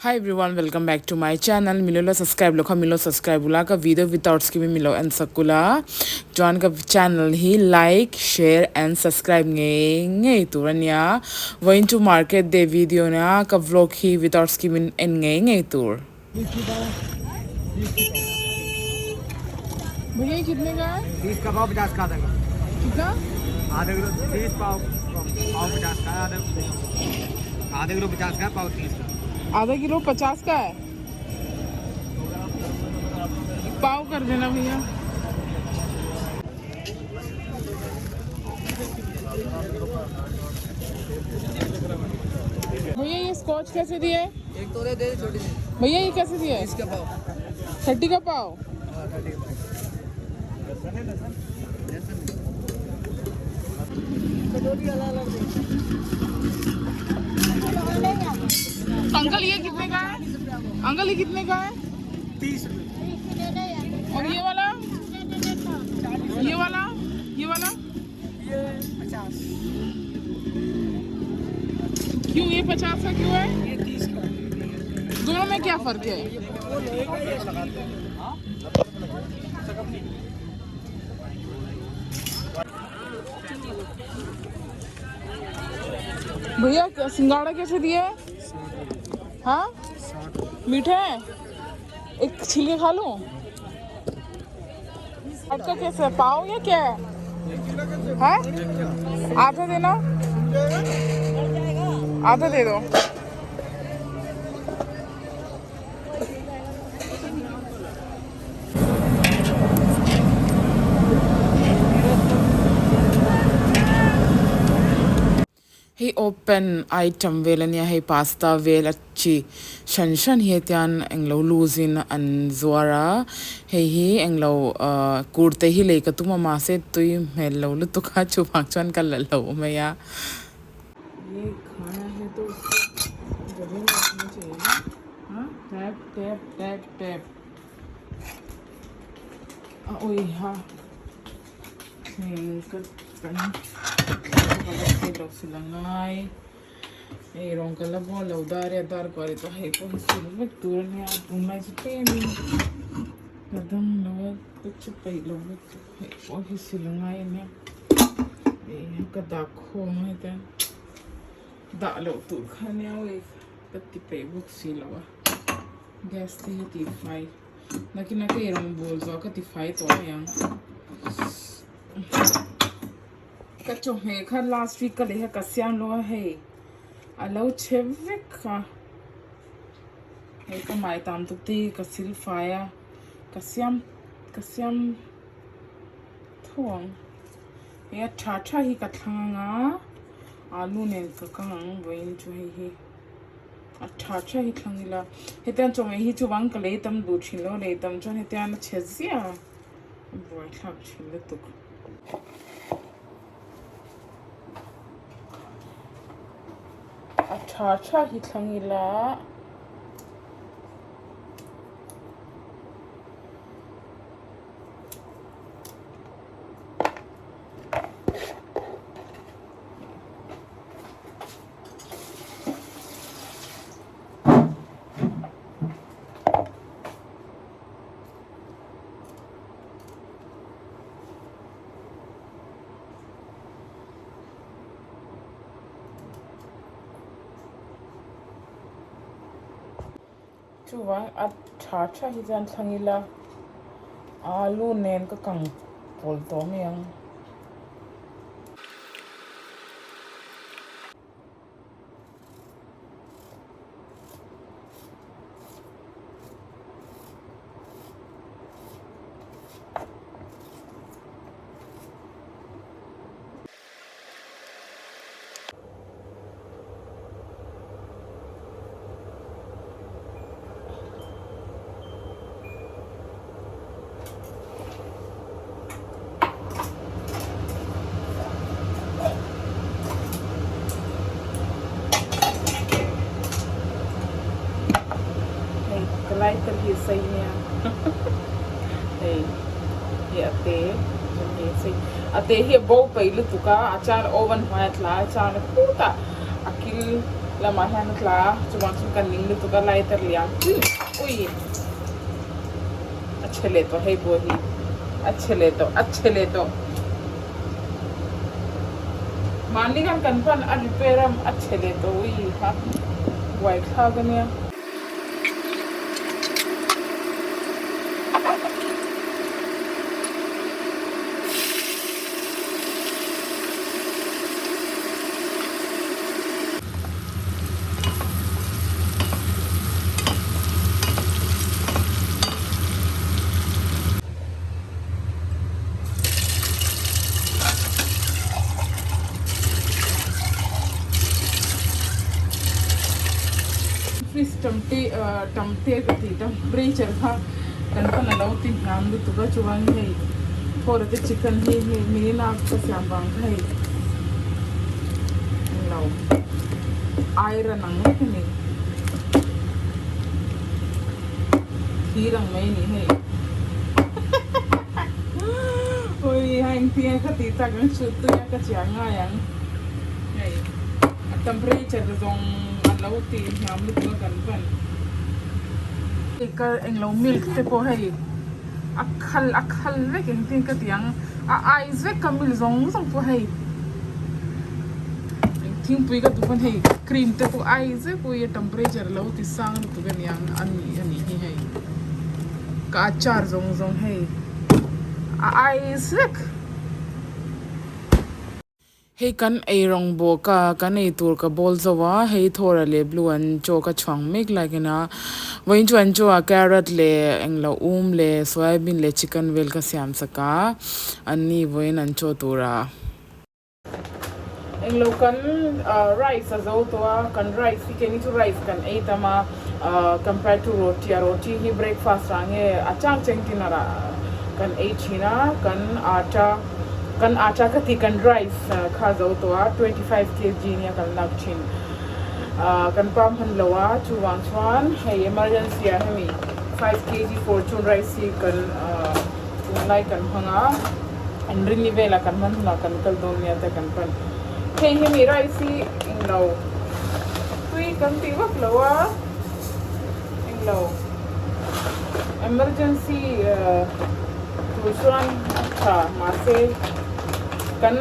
Hi everyone, welcome back to my channel. Milo subscribe lo Milo subscribe ula ka video without skipping Milo and Sakula. Join ka channel he like, share and subscribe ngay turanya. Going to market the video na ka vlog he without skipping and ngay tour. भैया ये कितने का है? 30 का पाव 50 का देगा। कितना? आधा किलो 30 पाव 50 का आधा किलो 50 का पाव 30 का। आधा किलो 50 का है। पाव कर देना भैया। भैया ये स्कॉच कैसे दिए? एक तो दे छोटी सी। भैया ये कैसे दिए? 30 का पाव। 30 का पाव। अंकल ये कितने का है? अंकल ये कितने का है? 30 और ये वाला? ये वाला? ये वाला? ये 50। क्यों ये 50 का क्यों है? ये 30 का। दोनों में क्या फर्क है? वो लोहेगा ये लगाते हैं। भैया सिंगाड़ा कैसे दिया है? हाँ मीठे है? एक छिलके खा लूं? का कैसे है? पाव या क्या है? आधा देना, आधा दे दो। Hey open item velania hey pasta vel achi shan he tian englo losing an zwara hey hi englo kurte hi le ka tuma ma se tui mel lo lu to kha chu phangchan kal lo me ya ये खाना है तो उसको जगह रखना चाहिए ना। हाँ टैप टैप टैप टैप। ओए हाँ silangai eh rong kala bo lo dar ko ito hay po sila tur niya umay sa temi kadang lo kutsu pa lo hay po silangai niya eh kadakho mo ito da lo tur kanya we pati pa buk sila wa gas tify nakinakirang bolso ka tify to yang कच्चो है खर last week का लेहा कस्याम लो है allow छेविक का है का my ताम तुती कसिल फाया कस्याम थोंग या छाछा ही कथांगा आलू ने ककांग वइन जो है छाछा ही खंगिला हेतन जो में ही जो वांग कले तम दूचिलो ले तम जो हेतन छेजिया बोय खाब छिले तो अच्छा ही खंगिला chuwang at cha hi jan thangila alu nen ka kang pol to miang like that he say niya hey ye ate he say ate hi bo pailu tuka achar oven hoya tla achar puta akil la ma han kla chuan chu kan ning lu tu ka lai ter liam ui achele to hey boy hi achele to mani kan pan a repairam achele to ui ha wai kha gania tamte ka ti temperature ha kan pa na law tin ham lu tu ka chuang hei for the chicken he mi na ka syam bang hai law iron ang ne ni hirang mai ni hei oi hang tia ka ti ta kan chu tu ya ka chiang nga yang hei temperature zong law tin ham lu tu kan pan ka eng lo milk te po hei akhal ve king tin ka tiang a eyes ve kamil zong po hei king pui ka tu pan hei cream te po eyes ve po ye temperature lo ti sang tu gan yang ani hi hei ka achar zong hei a eyes ve hei kan ei rong bo ka kan ei tur ka bol zawa hei thora le blue an cho ka chwang mek like na wain chuan cho a carrot le englo le soybean le chicken vel ka siam saka ani voin an cho tura englo kan rice azo to kan rice ki ni to rice kan ei tama compared to roti hi breakfast range achang cheng tinara kan ei china kan acha ka ti kan rice kha zo to 25 kg ni kan nak chin kan pam han lowa chu wang chuan hey emergency a hemi 5 kg fortune rice si kan lai kan hanga an rinni vela kan man na kan kal don ya ta kan pan hey hemi rice si inglo tui kan ti wak lowa inglo emergency tu chuan tha ma se kan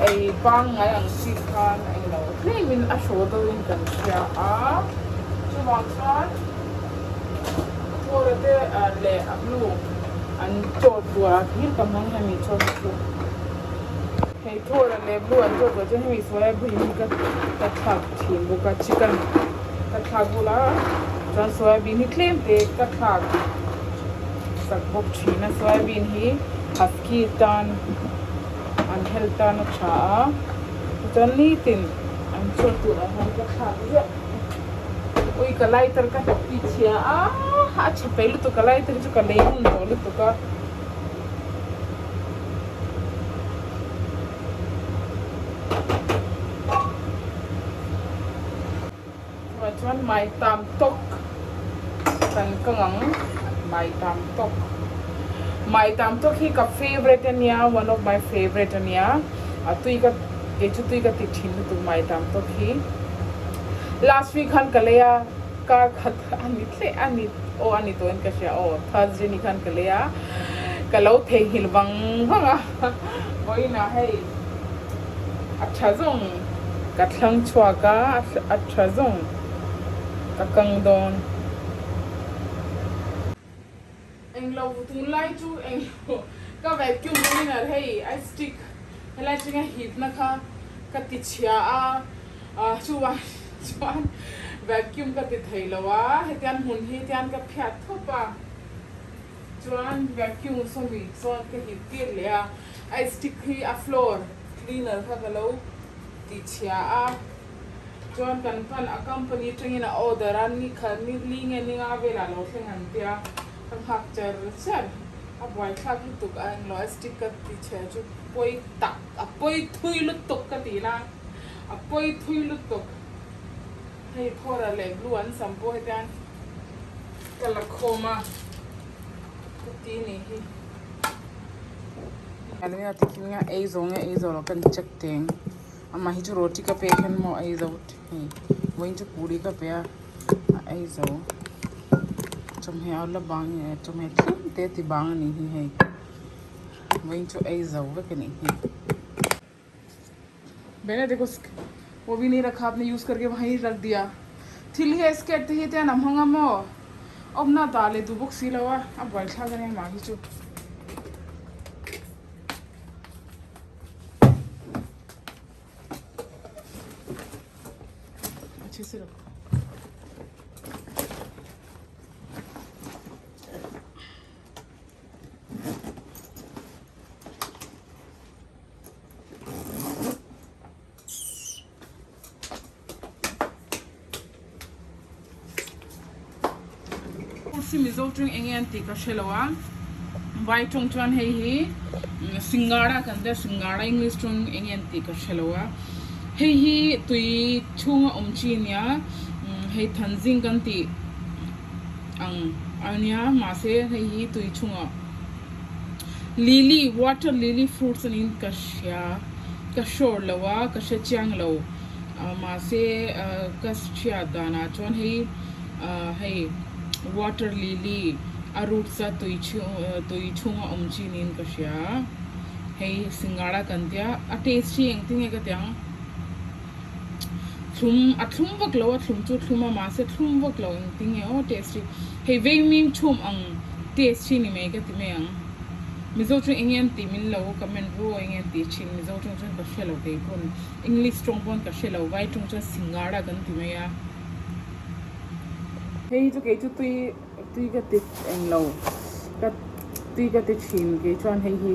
ai pang ngai ang si khan ai lo claimin a show do in kan sia a chuwang chuan forate le ablu an chot bua hil kamang hami chot tu hei thora le blu an chot je hami soya bhi ka thak thim bu ka chicken ka thak bula chuan soya bean hi claim te ka thak sak bok thina soya bean hi husky tan an helta na cha chuan ni tin an chot tu na han ka thak je ui ka lighter ka pi chia a chapel tu ka lighter chu ka leun do lu tu ka chuan mai tam tok kan kangang mai tam tok hi ka favorite ania one of my favorite ania atui ka tui ka ti thin tu mai tam tok hi last week han kalaya ka khat ani to en ka sha Thursday ni kan kalaya kalau the hilwang hanga boina hei acha zong ka thlang chwa ka acha zong ka kang don englo tu lai chu englo ka vacuum cleaner hey I stick helai chinga hit na kha ka ti chia chuan vacuum ka ti thailawa hetian hun hi tian ka phyat thopa chuan vacuum so mi chuan ka hit tir le I stick hi a floor cleaner kha ka lo ti chia chuan kan pan a company tringin a order an ni khan ni ling ni nga vela lo thlengan tia kan hak char char a boy khak hi tuk ang lo stick ka ti che chu poi tak a poi thui lu tuk ka ti na a poi thui lu tuk hei thora le luan sampo hetan kala khoma ti ni hi ani ati kinga ei zong lo kan check ting ama hi chu roti ka pe khan mo ai zo win chu puri ka pe ai zo chom he ala bang chom he te ti bang ni hi hai win chu ai zo ve ke ni मैंने देखो वो भी नहीं रखा आपने use करके वहीं रख दिया थिल है इसके ही ते नम होंगे मो अब ना ताले दु बुक सी लवा अब बैठा करें माही चो अच्छे से रखो si mizo chung engen ti ka shelawa vai chung chuan hei hi singara kan der singara english chung engen ti ka shelawa hei hi tui chung omchi nia hei thanjing kan ti ang ania ma se hei hi tui chung lily water lily fruits in ka sha ka shor lawa ka she chiang lo ma se ka chia dana chuan hei hei water lily arut sa tui chunga omchi nin ka sha hei singara kan tia a tasty engting e ka tyang thum vak lo thum chu thuma ma se thum vak lo engting e o tasty hei ve mim thum ang tasty ni me ka ti me ang mizo chu engen ti min lo comment ro engen ti chin mizo chu ka shelo te kon english strong pon ka shelo vai chung chu singara kan ti me ya hei chu ke chu tui ka ti eng lo ka tui ka ti chin ke chuan hei hi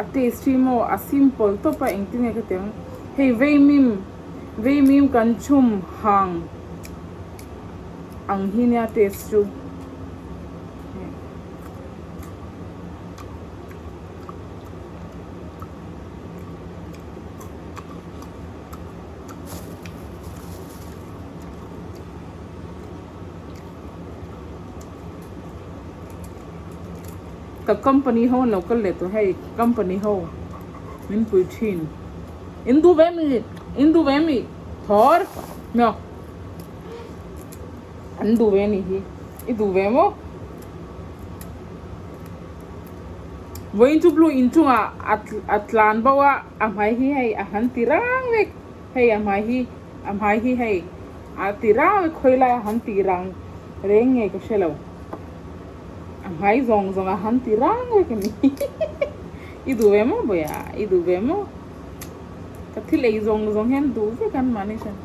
a tasty mo a simple to pa eng tin ka teng hei ve mim kan chum hang ang hi nya taste chu ka company ho local le to hey company ho min pui thin indu vemi thor no andu ve ni hi idu vemo voin tu blue into atlan bawa amai hi hey ahan tirang ve hey amai hi hey atirang khoila han tirang reng nge ka shelo hai zong a han tirang ke ni idu vemo boya idu vemo ka thile zong hen du ve kan mani san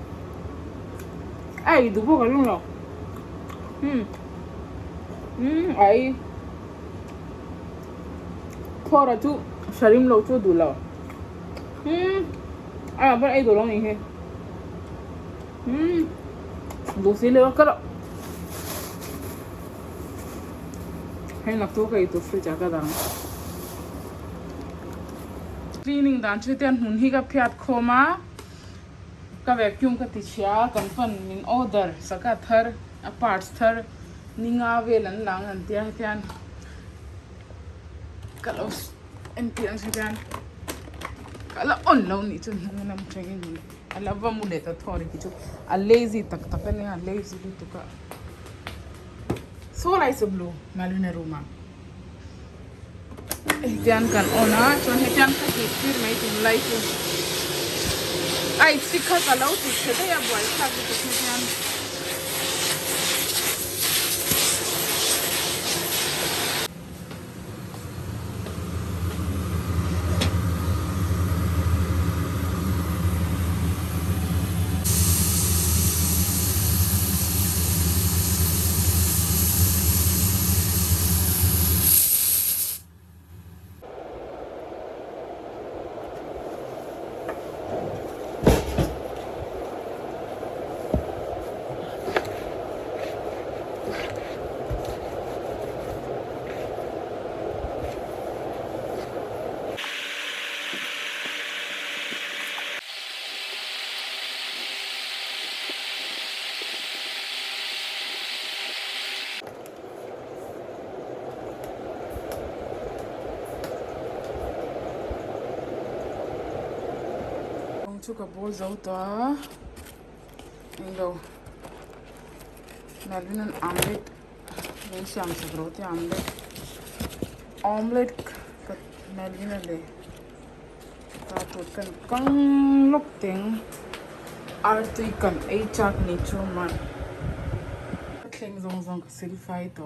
ai du bo galung lo ai thora chu sharim lo chu du lo but ai du lo ni he du si le ka hay nak to kai to fridge aga dang cleaning dan chuten hun hi ka phiat khoma ka vacuum ka ti chia kan pan min order saka thar a parts thar ninga velan lang an tia tian kalos en tian sian kala on lo ni chun nam changin ni ala va mu le ta thori ki chu a lazy tak tak ni a lazy tu ka so lai se blue malune ruma etian kan ona chon hetian ka ki fir mai tin lai tu ai sikha ka lo tu chhe ya boy kha tu hetian chu ka bol zo ta endo Melvin an omelette ve sham se brote omelette ka Melvin le ta to kan kang lok teng ar tui kan ei chak ni chu man thleng zong zong ka sil fai to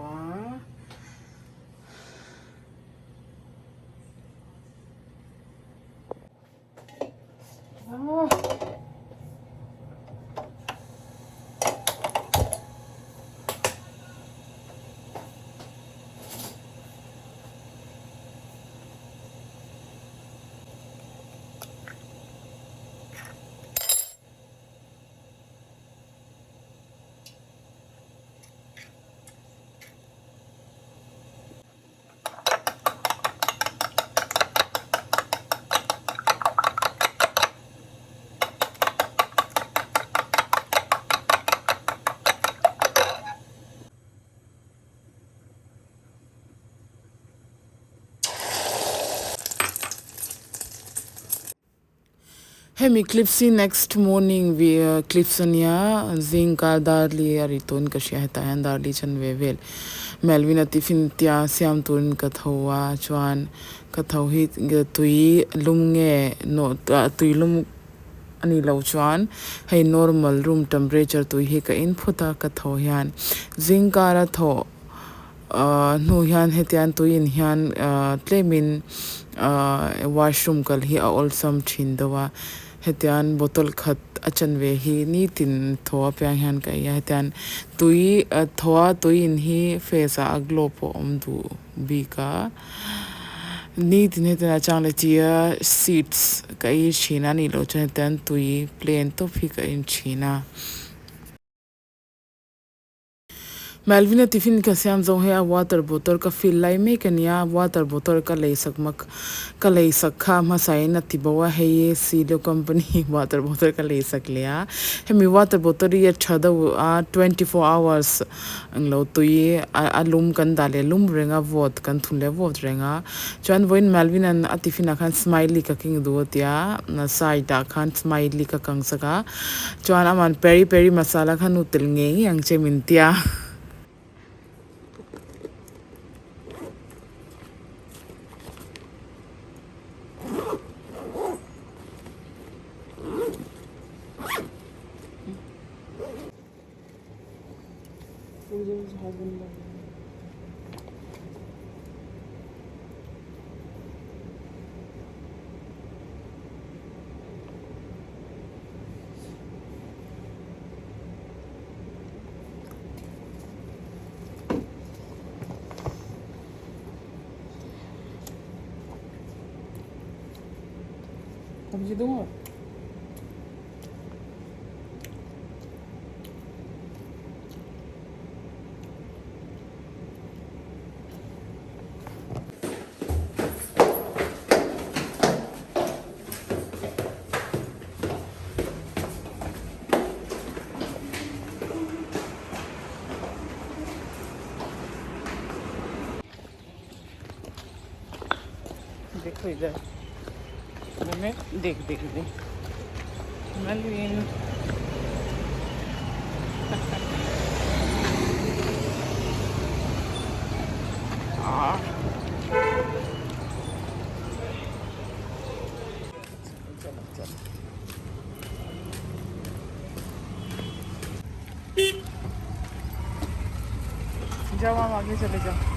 Hemi clipsy next morning we clipsania zinka darli ariton ka shia ta han darli chan vevel Melvin tiffin tia siam turin ka thowa chuan ka tho hi tui lumnge no tui lum ani lo chuan hei normal room temperature tui hi ka inputa ka tho hian zinka ra tho nu hian hetian tuin hian tlemin washroom kal hi a olsam thin dawa hetian bottle khat achan ve hi ni tin thoa pyang hian ka ya hetian tui thoa tuin hi face a glow po du bika ni tin hetian achang le chia seats ka I china ni lo chen hetian tui plain to phi ka in china Melvin tiffin ka siam zo he a water bottle ka fill lai me kania water bottle ka lei sakmak ka lei sakha ma sai na tibawa he silo company water bottle ka lei saklia hemi water bottle ye chada 24 hours anglo tui alum kan dale lum renga vot kan thunle vot renga chuan voin Melvin an tiffin khan smiley ka king duotia na side da khan smiley ka kang saka chuan aman peri peri masala khan util nge yang chemin tia Comme j'ai donc. देखो इधर मैंने देख Melvin जाओ हम आगे चले जाओ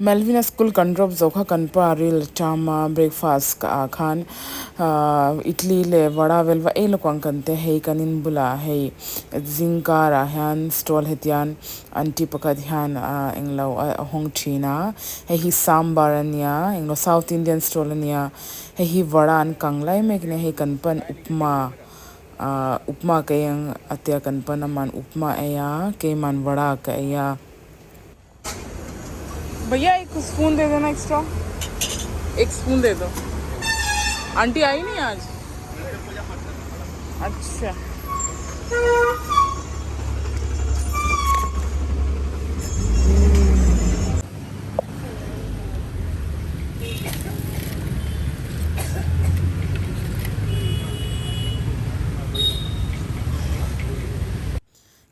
Melvin school kan drop zo kha kan pa ril chama breakfast ka khan Italy le vada velwa e lo kan te hei kanin bula hei zinka ra han stall hetian anti pakat han englo hong china hei hi sambar ania englo south indian stall ania hei hi vada an kanglai mek ne hei kan pan upma kayang atya kan pan man upma aya ke man vada ka aya भैया एक spoon दे देना extra, एक spoon दे दो। Aunty आई नहीं आज? अच्छा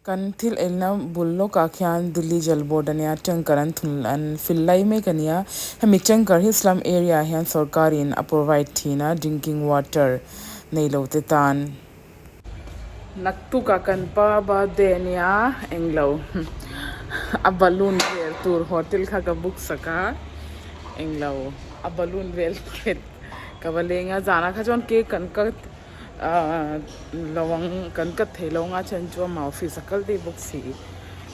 kan thil elna bullo ka khyan Delhi jal board ania tangkaran thul an fillai me kania hemi tangkar hi slum area hian sarkarin a provide thina drinking water nei lo te tan naktu ka kan pa ba de nia englo a balloon ver tour hotel kha ka book saka englo a balloon vel phet ka balenga jana kha jon ke kan ka lawang kan ka thelonga chen chu ma office akal de book si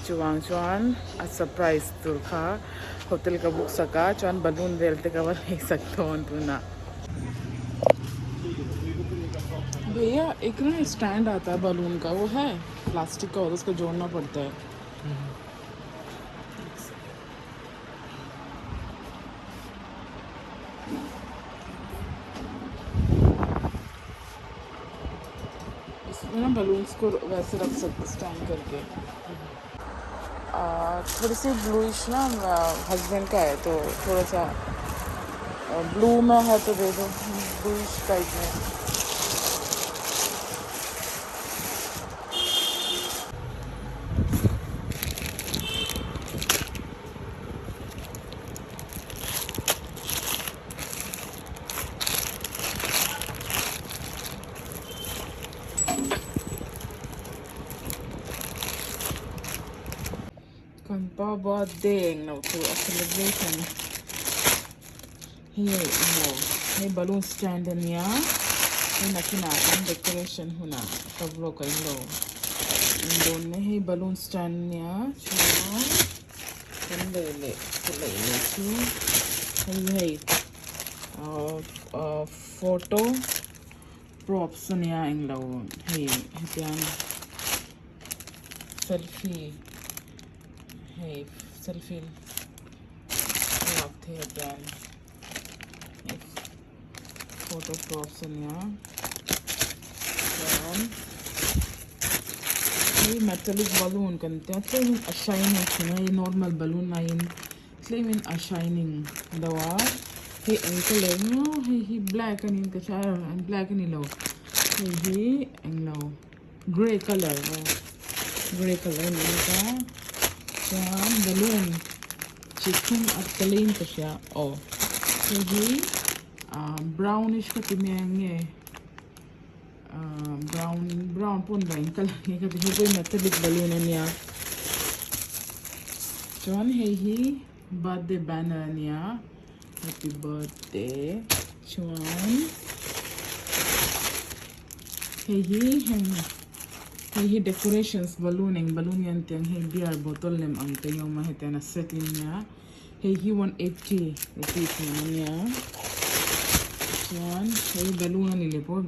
chuwang chuan a surprise tour kha hotel का book सका चौन balloon वेलते का वो देख सकते हो ना भैया। एक ना स्टैंड आता है बलून का, वो है प्लास्टिक का और उसको जोड़ना पड़ता है। इसमें ना बलून्स को वैसे रख सकते स्टैंड करके। थोड़ी सी ब्लूइश ना हस्बैंड का है तो थोड़ा सा ब्लू में है तो दे दो, ब्लूइश टाइप में। Kanpa birthday no to a celebration. Here no, hey balloon stand in ya. Hey nakina decoration huna tablo kailo. Indon hey balloon stand ya. Chua. Kandele chu. Hey photo props niya inglo. Hey hetian selfie. Hey, selfie लगते हैं brand photo props हैं ये metallic balloon करते हैं तो ये shining है ये normal balloon नहीं इसलिए ये shining दवा ये इनके लेंगे ये black है इनका शायद black नहीं लो ये इनलो grey color इनका balloon chicken at clean ka siya oh so brownish ka timenge brown pun ba yung color niya kasi ito yung metallic balloon niya so hey birthday banner niya happy birthday chuan hey decorations balloon yan tiang hey beer bottle lem ang tayo mahita na set niya hey 180 rupees niya yan hey balloon nilipog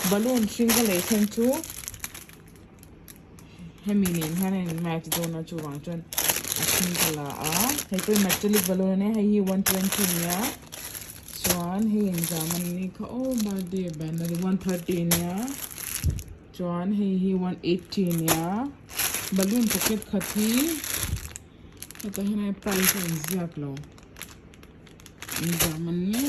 balloon single item to heminin hanen match dona chuwang chon single hey to metallic balloon ne hey 120 niya chuan hey zaman ni ka oh birthday banner 130 niya John he 118 ya balloon pocket khati ata hina price exact lo zaman ye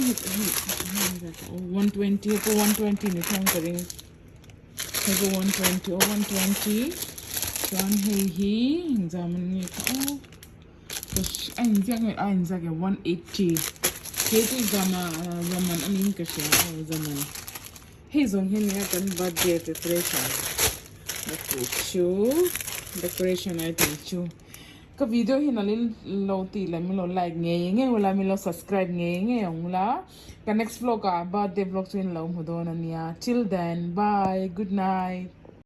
120 ko 120 ni tham karing he 120 or 120 John he zaman ye oh exact 180 he to zaman anin ka siya zaman Hey, zong hin niya kan birthday preparation. Naku chu decoration item chu. ka video hi na lin lo ti la mi lo like nge wala mi lo subscribe nge ong la ka next vlog ka birthday vlog twin lo mo do na niya till then bye good night